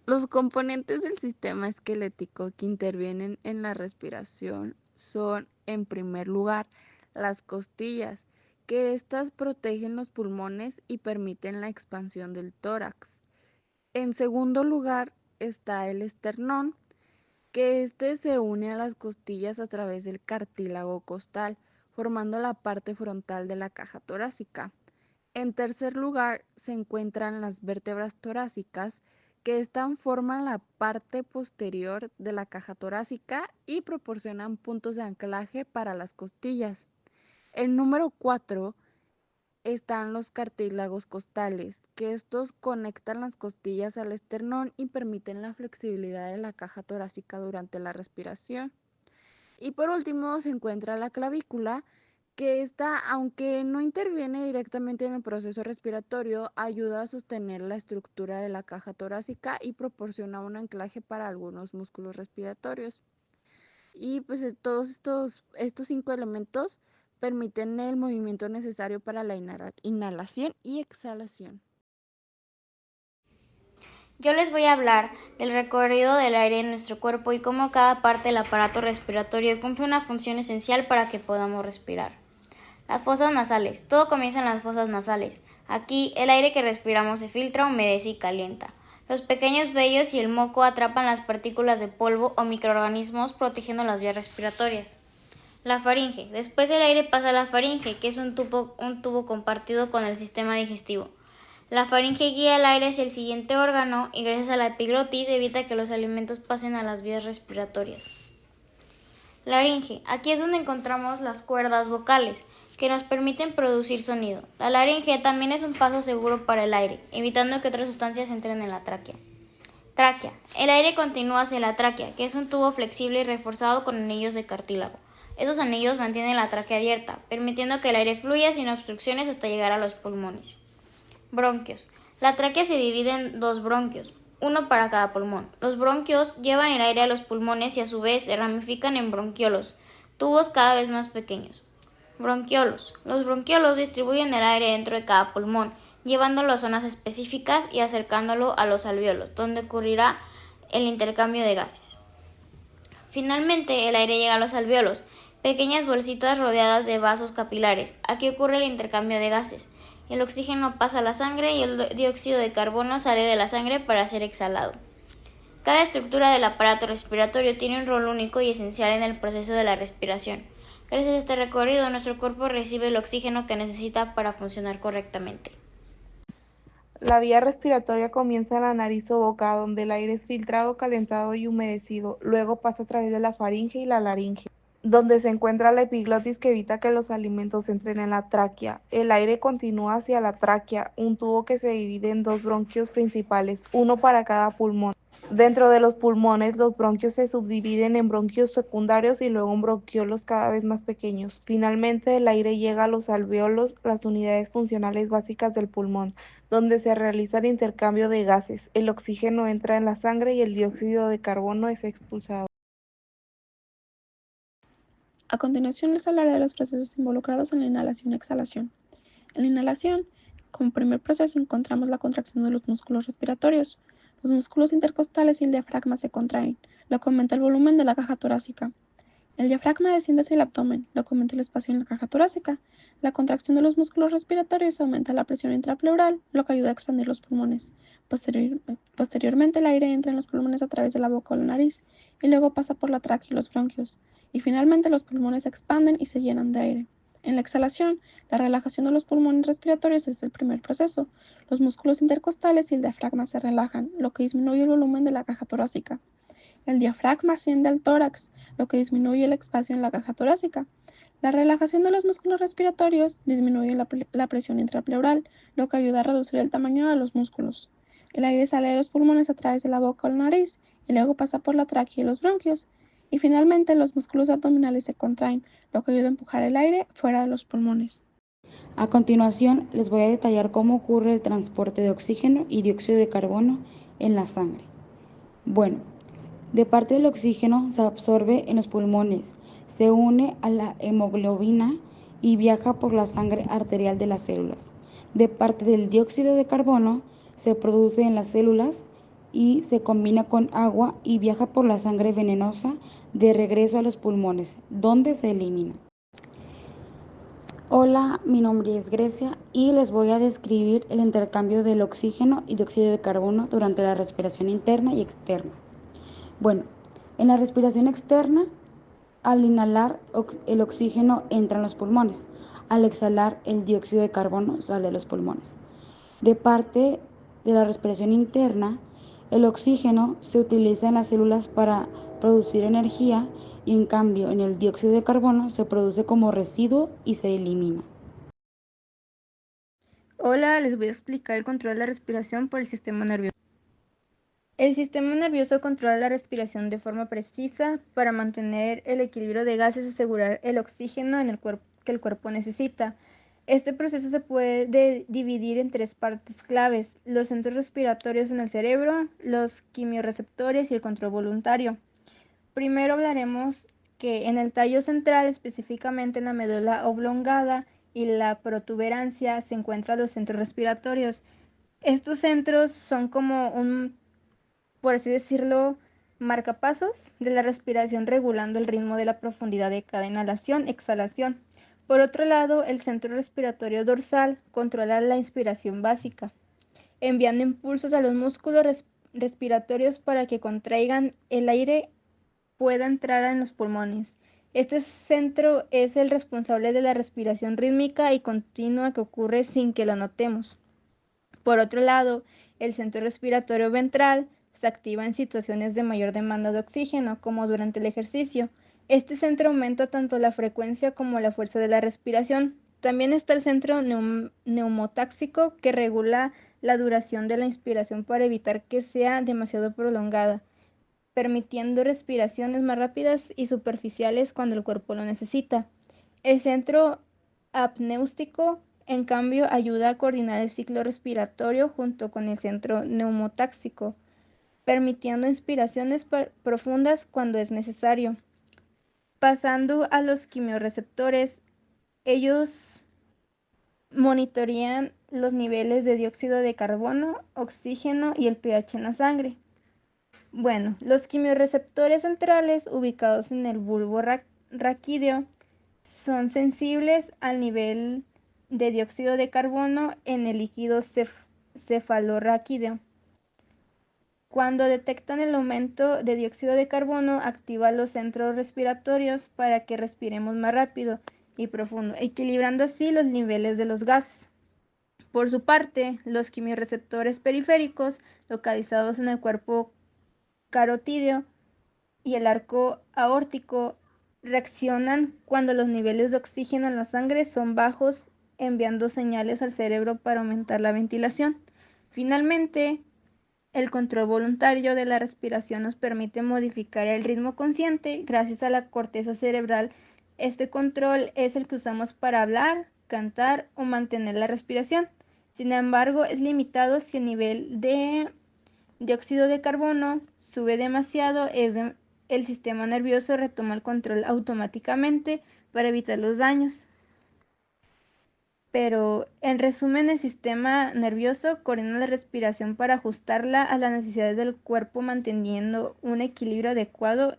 Los componentes del sistema esquelético que intervienen en la respiración son, en primer lugar, las costillas, que éstas protegen los pulmones y permiten la expansión del tórax. En segundo lugar está el esternón, que éste se une a las costillas a través del cartílago costal, formando la parte frontal de la caja torácica. En tercer lugar se encuentran las vértebras torácicas, que están forman la parte posterior de la caja torácica y proporcionan puntos de anclaje para las costillas. El número 4 están los cartílagos costales, que estos conectan las costillas al esternón y permiten la flexibilidad de la caja torácica durante la respiración. Y por último se encuentra la clavícula, que esta, aunque no interviene directamente en el proceso respiratorio, ayuda a sostener la estructura de la caja torácica y proporciona un anclaje para algunos músculos respiratorios. Y pues todos estos 5 elementos permiten el movimiento necesario para la inhalación y exhalación. Yo les voy a hablar del recorrido del aire en nuestro cuerpo y cómo cada parte del aparato respiratorio cumple una función esencial para que podamos respirar. Las fosas nasales. Todo comienza en las fosas nasales. Aquí, el aire que respiramos se filtra, humedece y calienta. Los pequeños vellos y el moco atrapan las partículas de polvo o microorganismos, protegiendo las vías respiratorias. La faringe. Después el aire pasa a la faringe, que es un tubo compartido con el sistema digestivo. La faringe guía el aire hacia el siguiente órgano y gracias a la epiglotis evita que los alimentos pasen a las vías respiratorias. Laringe. Aquí es donde encontramos las cuerdas vocales, que nos permiten producir sonido. La laringe también es un paso seguro para el aire, evitando que otras sustancias entren en la tráquea. Tráquea. El aire continúa hacia la tráquea, que es un tubo flexible y reforzado con anillos de cartílago. Esos anillos mantienen la tráquea abierta, permitiendo que el aire fluya sin obstrucciones hasta llegar a los pulmones. Bronquios. La tráquea se divide en 2 bronquios, uno para cada pulmón. Los bronquios llevan el aire a los pulmones y a su vez se ramifican en bronquiolos, tubos cada vez más pequeños. Bronquiolos. Los bronquiolos distribuyen el aire dentro de cada pulmón, llevándolo a zonas específicas y acercándolo a los alvéolos, donde ocurrirá el intercambio de gases. Finalmente, el aire llega a los alvéolos, pequeñas bolsitas rodeadas de vasos capilares. Aquí ocurre el intercambio de gases. El oxígeno pasa a la sangre y el dióxido de carbono sale de la sangre para ser exhalado. Cada estructura del aparato respiratorio tiene un rol único y esencial en el proceso de la respiración. Gracias a este recorrido, nuestro cuerpo recibe el oxígeno que necesita para funcionar correctamente. La vía respiratoria comienza en la nariz o boca, donde el aire es filtrado, calentado y humedecido. Luego pasa a través de la faringe y la laringe, donde se encuentra la epiglotis que evita que los alimentos entren en la tráquea. El aire continúa hacia la tráquea, un tubo que se divide en 2 bronquios principales, uno para cada pulmón. Dentro de los pulmones, los bronquios se subdividen en bronquios secundarios y luego en bronquiolos cada vez más pequeños. Finalmente, el aire llega a los alvéolos, las unidades funcionales básicas del pulmón, donde se realiza el intercambio de gases. El oxígeno entra en la sangre y el dióxido de carbono es expulsado. A continuación les hablaré de los procesos involucrados en la inhalación y exhalación. En la inhalación, como primer proceso encontramos la contracción de los músculos respiratorios. Los músculos intercostales y el diafragma se contraen, lo que aumenta el volumen de la caja torácica. El diafragma desciende hacia el abdomen, lo que aumenta el espacio en la caja torácica. La contracción de los músculos respiratorios aumenta la presión intrapleural, lo que ayuda a expandir los pulmones. Posteriormente, el aire entra en los pulmones a través de la boca o la nariz, y luego pasa por la tráquea y los bronquios. Y finalmente los pulmones se expanden y se llenan de aire. En la exhalación, la relajación de los pulmones respiratorios es el primer proceso. Los músculos intercostales y el diafragma se relajan, lo que disminuye el volumen de la caja torácica. El diafragma asciende al tórax, lo que disminuye el espacio en la caja torácica. La relajación de los músculos respiratorios disminuye la presión intrapleural, lo que ayuda a reducir el tamaño de los músculos. El aire sale de los pulmones a través de la boca o la nariz y luego pasa por la tráquea y los bronquios. Y finalmente los músculos abdominales se contraen, lo que ayuda a empujar el aire fuera de los pulmones. A continuación, les voy a detallar cómo ocurre el transporte de oxígeno y dióxido de carbono en la sangre. Bueno, de parte del oxígeno se absorbe en los pulmones, se une a la hemoglobina y viaja por la sangre arterial de las células. De parte del dióxido de carbono se produce en las células y se combina con agua y viaja por la sangre venenosa de regreso a los pulmones, donde se elimina. Hola, mi nombre es Grecia y les voy a describir el intercambio del oxígeno y dióxido de carbono durante la respiración interna y externa. Bueno, en la respiración externa, al inhalar el oxígeno entra en los pulmones, al exhalar el dióxido de carbono sale de los pulmones. De parte de la respiración interna, el oxígeno se utiliza en las células para producir energía y en cambio en el dióxido de carbono se produce como residuo y se elimina. Hola, les voy a explicar el control de la respiración por el sistema nervioso. El sistema nervioso controla la respiración de forma precisa para mantener el equilibrio de gases y asegurar el oxígeno en el que el cuerpo necesita. Este proceso se puede dividir en tres partes claves: los centros respiratorios en el cerebro, los quimiorreceptores y el control voluntario. Primero hablaremos que en el tallo central, específicamente en la médula oblongada y la protuberancia, se encuentran los centros respiratorios. Estos centros son como por así decirlo, marcapasos de la respiración, regulando el ritmo de la profundidad de cada inhalación-exhalación. Por otro lado, el centro respiratorio dorsal controla la inspiración básica, enviando impulsos a los músculos respiratorios para que contraigan el aire pueda entrar en los pulmones. Este centro es el responsable de la respiración rítmica y continua que ocurre sin que lo notemos. Por otro lado, el centro respiratorio ventral se activa en situaciones de mayor demanda de oxígeno, como durante el ejercicio. Este centro aumenta tanto la frecuencia como la fuerza de la respiración. También está el centro neumotáxico, que regula la duración de la inspiración para evitar que sea demasiado prolongada, permitiendo respiraciones más rápidas y superficiales cuando el cuerpo lo necesita. El centro apneumático, en cambio, ayuda a coordinar el ciclo respiratorio junto con el centro neumotáxico, permitiendo inspiraciones profundas cuando es necesario. Pasando a los quimiorreceptores, ellos monitorean los niveles de dióxido de carbono, oxígeno y el pH en la sangre. Bueno, los quimiorreceptores centrales, ubicados en el bulbo raquídeo, son sensibles al nivel de dióxido de carbono en el líquido cefalorraquídeo. Cuando detectan el aumento de dióxido de carbono, activan los centros respiratorios para que respiremos más rápido y profundo, equilibrando así los niveles de los gases. Por su parte, los quimiorreceptores periféricos, localizados en el cuerpo carotídeo y el arco aórtico, reaccionan cuando los niveles de oxígeno en la sangre son bajos, enviando señales al cerebro para aumentar la ventilación. Finalmente, el control voluntario de la respiración nos permite modificar el ritmo consciente gracias a la corteza cerebral. Este control es el que usamos para hablar, cantar o mantener la respiración. Sin embargo, es limitado si el nivel de dióxido de carbono sube demasiado. El sistema nervioso retoma el control automáticamente para evitar los daños. Pero, en resumen, el sistema nervioso coordina la respiración para ajustarla a las necesidades del cuerpo, manteniendo un equilibrio adecuado